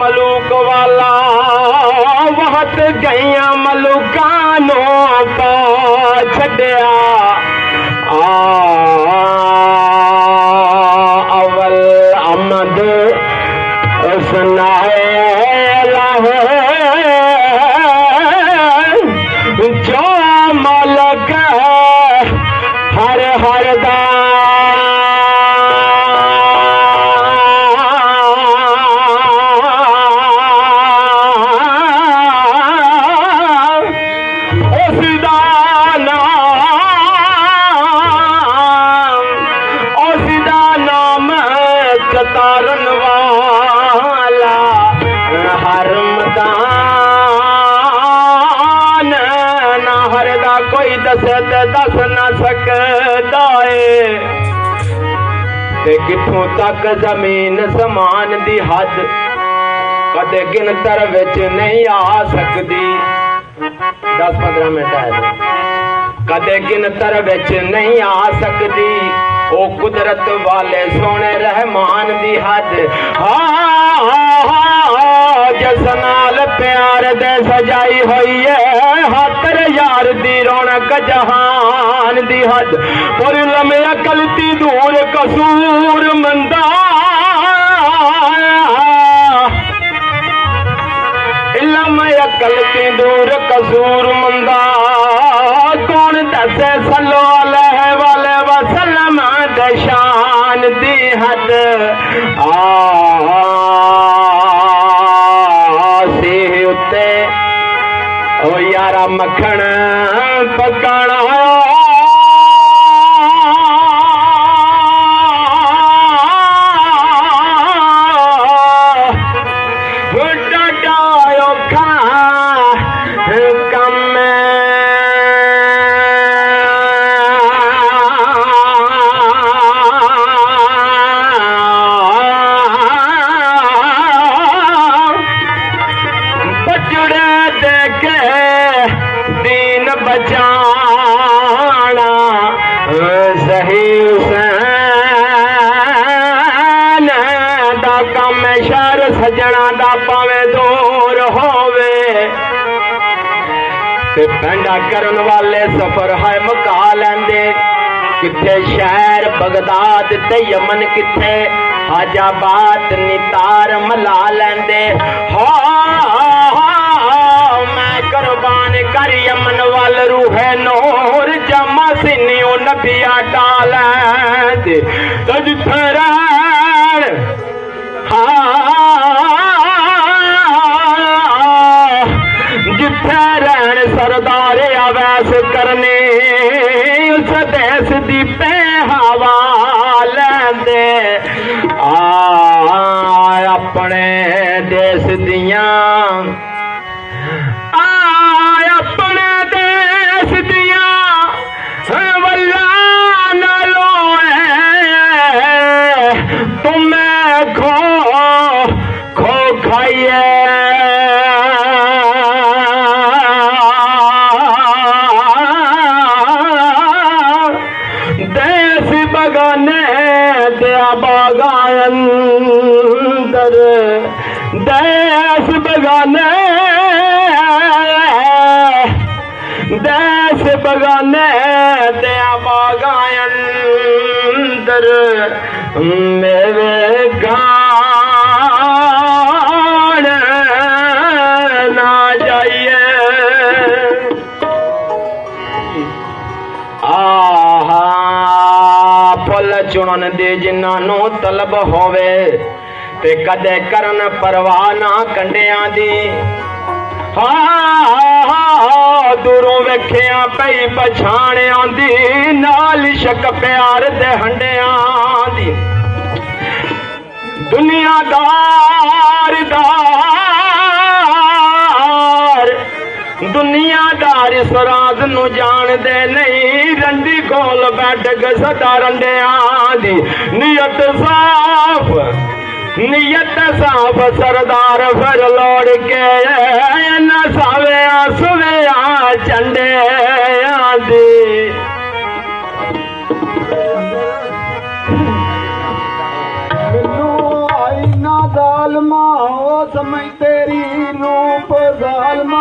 मलूक वाला वहत गईया मलूकानो पा छड़िया अवल अमद सुनाए जो मलक हर हर दा तारन वाला हर मैदान ना हरदा कोई दसे ते दस ना सकदा ते किथों तक जमीन समान दी हद कदे गिनतर विच नहीं आ सकदी 10-15 मिनट है कदे गिनतर विच नहीं आ सकदी ओ कुदरत वाले सोने रहमान दी हद जिस नाल प्यार दे सजाई हुई है हातर यार दी रौनक जहान दी हद और लमे अकलती दूर कसूर मंदा लमे अकलती दूर कसूर मंदा कौन दसे सल्लो अलैहि वाले वसल्लम शान दी हद सीह उत्ते ओ यारा मक्खन पकाना बचाना सही हुसैन दा कम शहर सजना दा पावे दूर होवे ते पेंडा करन वाले सफर है मुका लेंदे किथे शहर बगदाद ते यमन किथे हाजाबाद नितार मला लेंदे कुर्बान कर यमन वाल रूहे नूर जमा सिनियो नबिया डाल जिथे जिथे रहन सरदारे अवैस करने उस देश दी पे हवा लेंदे अपने देश दिया अपने देश दिया वल्ला नालो तुम्हें खो खो खाइए देश बगाने दिया बागायंदर देश बगाने देश बगाने दिया बागायंदर मेरे गान ना जाइए फुल चुनन दे जिन्हों तलब होवे ते कदे करन परवाह ना कंडियां दी दूरों वेखिया पई पछाण आंदी नाल शक प्यार दे हंडियां दी दुनियादार दुनियादार इस राज नू जान दे नहीं रंडी कोल बैठ सदा रंडियां दी नीयत साफ सरदार फिर लौड़ के न सावे सुविया चंडे दी मैनू आई ना दालमा समझ तेरी रूप जालमा